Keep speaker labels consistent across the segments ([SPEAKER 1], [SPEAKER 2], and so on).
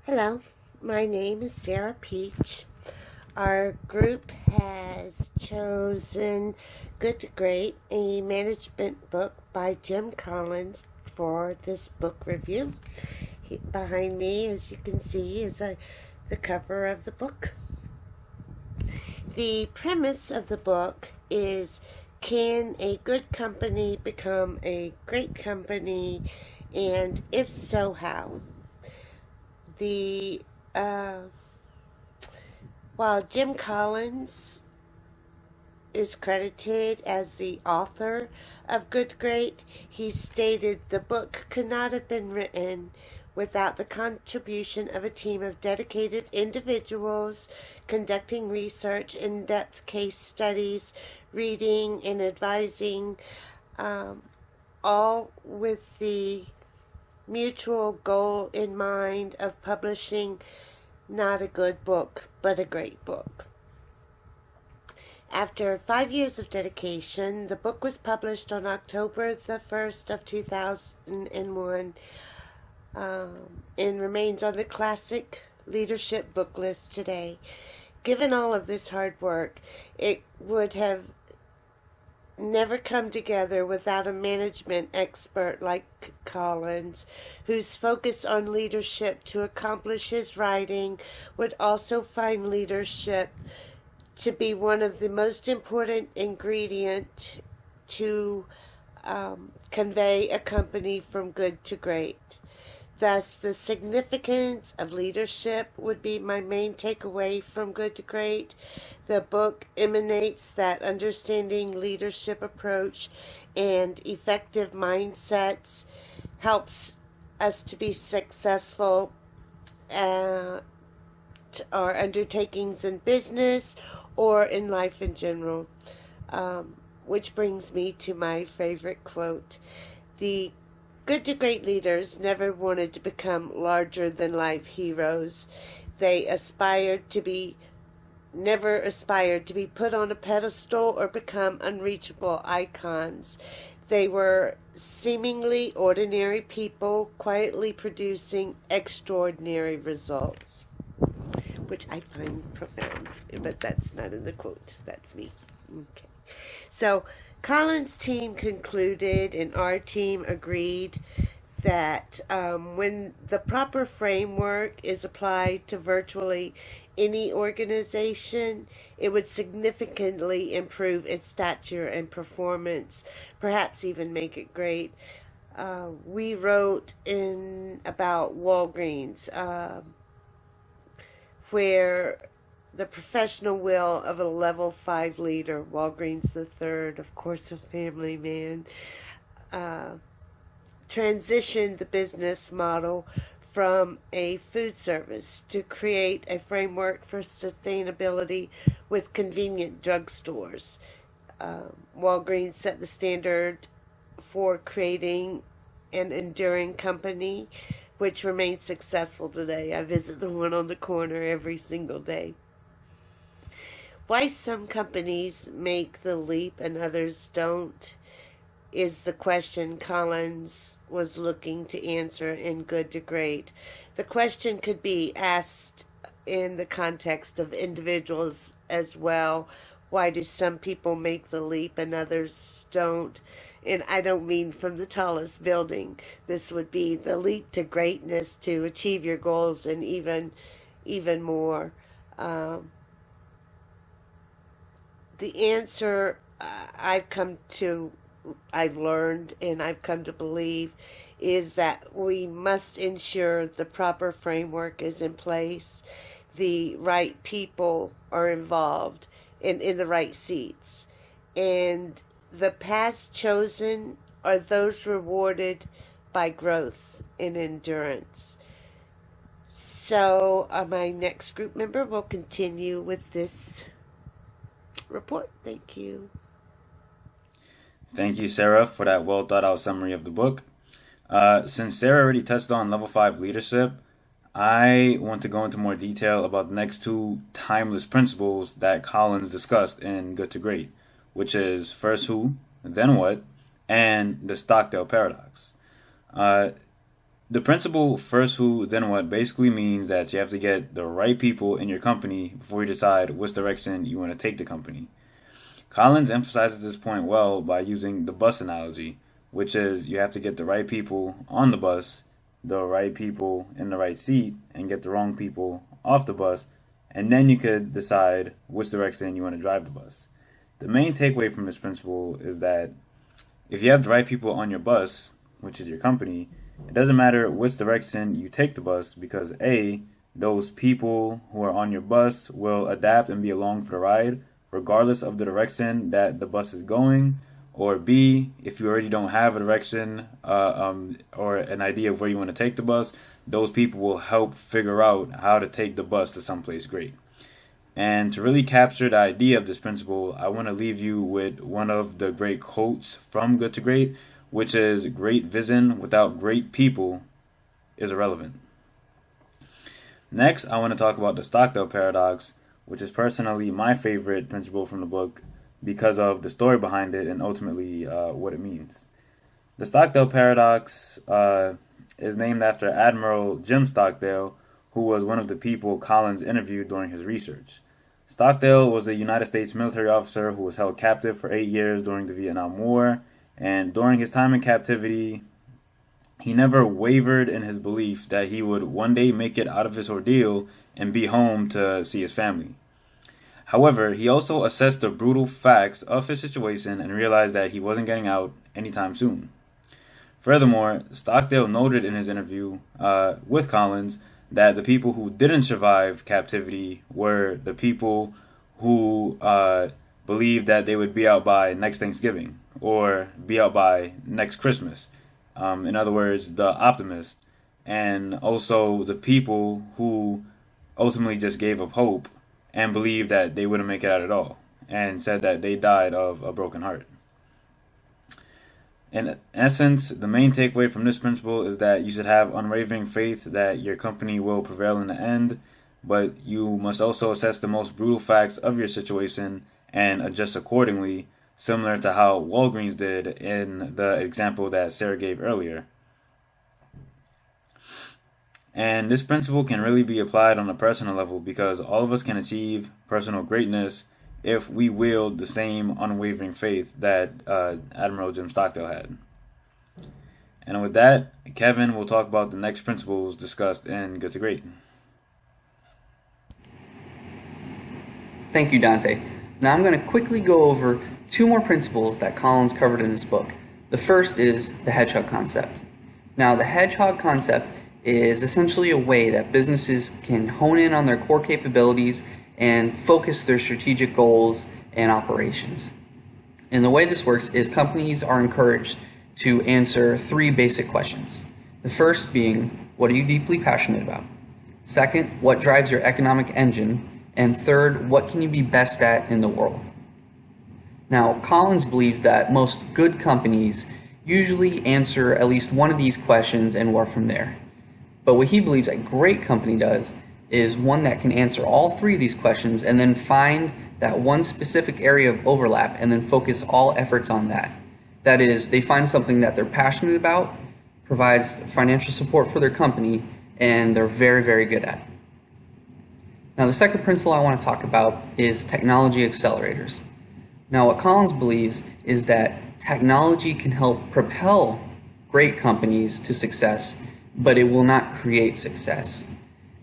[SPEAKER 1] Hello, my name is Sarah Peach. Our group has chosen Good to Great, a management book by Jim Collins, for this book review. Behind me, as you can see, is the cover of the book. The premise of the book is, can a good company become a great company, and if so, how? The While Jim Collins is credited as the author of Good to Great, he stated the book could not have been written without the contribution of a team of dedicated individuals conducting research, in-depth case studies, reading, and advising, all with the mutual goal in mind of publishing not a good book, but a great book. After 5 years of dedication, the book was published on October the 1st of 2001, and remains on the classic leadership book list today. Given all of this hard work, it would have never come together without a management expert like Collins, whose focus on leadership to accomplish his writing would also find leadership to be one of the most important ingredients to convey a company from good to great. Thus, the significance of leadership would be my main takeaway from Good to Great. The book emanates that understanding leadership approach and effective mindsets helps us to be successful at our undertakings in business or in life in general. Which brings me to my favorite quote. The Good to Great leaders never wanted to become larger-than-life heroes. They never aspired to be put on a pedestal or become unreachable icons. They were seemingly ordinary people, quietly producing extraordinary results, which I find profound, but that's not in the quote. That's me. Okay. So Collins' team concluded, and our team agreed, that when the proper framework is applied to virtually any organization, it would significantly improve its stature and performance, perhaps even make it great. We wrote in about Walgreens, where the professional will of a level 5 leader, Walgreens the third, of course a family man, transitioned the business model from a food service to create a framework for sustainability with convenient drugstores. Walgreens set the standard for creating an enduring company, which remains successful today. I visit the one on the corner every single day. Why some companies make the leap and others don't is the question Collins was looking to answer in Good to Great. The question could be asked in the context of individuals as well. Why do some people make the leap and others don't? And I don't mean from the tallest building. This would be the leap to greatness, to achieve your goals and even more. The answer I've learned and I've come to believe is that we must ensure the proper framework is in place, the right people are involved and in the right seats, and the paths chosen are those rewarded by growth and endurance. So my next group member will continue with this report. Thank you.
[SPEAKER 2] Thank you, Sarah, for that well thought out summary of the book. Since Sarah already touched on level 5 leadership, I want to go into more detail about the next two timeless principles that Collins discussed in Good to Great, which is first who, then what, and the Stockdale paradox. The principle first who, then what basically means that you have to get the right people in your company before you decide which direction you want to take the company. Collins emphasizes this point well by using the bus analogy, which is you have to get the right people on the bus, the right people in the right seat, and get the wrong people off the bus, and then you could decide which direction you want to drive the bus. The main takeaway from this principle is that if you have the right people on your bus, which is your company, it doesn't matter which direction you take the bus because A, those people who are on your bus will adapt and be along for the ride regardless of the direction that the bus is going, or B, if you already don't have a direction or an idea of where you want to take the bus, those people will help figure out how to take the bus to someplace great. And to really capture the idea of this principle, I want to leave you with one of the great quotes from Good to Great, which is, great vision without great people is irrelevant. Next, I want to talk about the Stockdale paradox, which is personally my favorite principle from the book because of the story behind it and ultimately what it means. The Stockdale paradox is named after Admiral Jim Stockdale, who was one of the people Collins interviewed during his research. Stockdale was a United States military officer who was held captive for 8 years during the Vietnam War, and during his time in captivity, he never wavered in his belief that he would one day make it out of his ordeal and be home to see his family. However, he also assessed the brutal facts of his situation and realized that he wasn't getting out anytime soon. Furthermore, Stockdale noted in his interview with Collins that the people who didn't survive captivity were the people who believed that they would be out by next Thanksgiving or be out by next Christmas. In other words, the optimists, and also the people who ultimately just gave up hope and believed that they wouldn't make it out at all and said that they died of a broken heart. In essence, the main takeaway from this principle is that you should have unwavering faith that your company will prevail in the end, but you must also assess the most brutal facts of your situation and adjust accordingly, similar to how Walgreens did in the example that Sarah gave earlier. And this principle can really be applied on a personal level because all of us can achieve personal greatness if we wield the same unwavering faith that Admiral Jim Stockdale had. And with that, Kevin will talk about the next principles discussed in Good to Great.
[SPEAKER 3] Thank you, Dante. Now I'm going to quickly go over 2 more principles that Collins covered in his book. The first is the hedgehog concept. Now, the hedgehog concept is essentially a way that businesses can hone in on their core capabilities and focus their strategic goals and operations. And the way this works is companies are encouraged to answer 3 basic questions. The first being, what are you deeply passionate about? Second, what drives your economic engine? And third, what can you be best at in the world? Now, Collins believes that most good companies usually answer at least one of these questions and work from there. But what he believes a great company does is one that can answer all 3 of these questions and then find that one specific area of overlap and then focus all efforts on that. That is, they find something that they're passionate about, provides financial support for their company, and they're very, very good at. Now, the second principle I want to talk about is technology accelerators. Now, what Collins believes is that technology can help propel great companies to success, but it will not create success.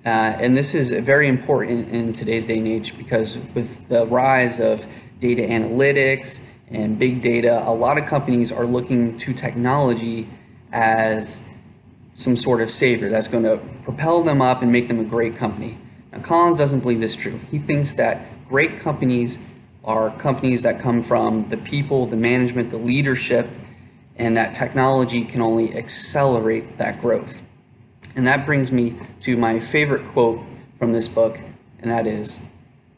[SPEAKER 3] And this is very important in today's day and age because with the rise of data analytics and big data, a lot of companies are looking to technology as some sort of savior that's going to propel them up and make them a great company. Now, Collins doesn't believe this is true. He thinks that great companies are companies that come from the people, the management, the leadership, and that technology can only accelerate that growth. And that brings me to my favorite quote from this book, and that is,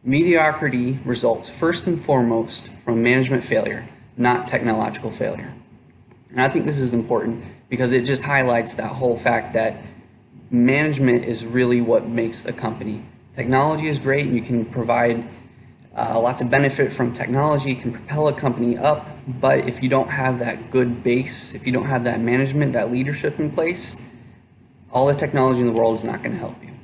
[SPEAKER 3] mediocrity results first and foremost from management failure, not technological failure. And I think this is important because it just highlights that whole fact that management is really what makes a company. Technology is great, and you can provide lots of benefit from technology, can propel a company up, but if you don't have that good base, if you don't have that management, that leadership in place, All the technology in the world is not going to help you.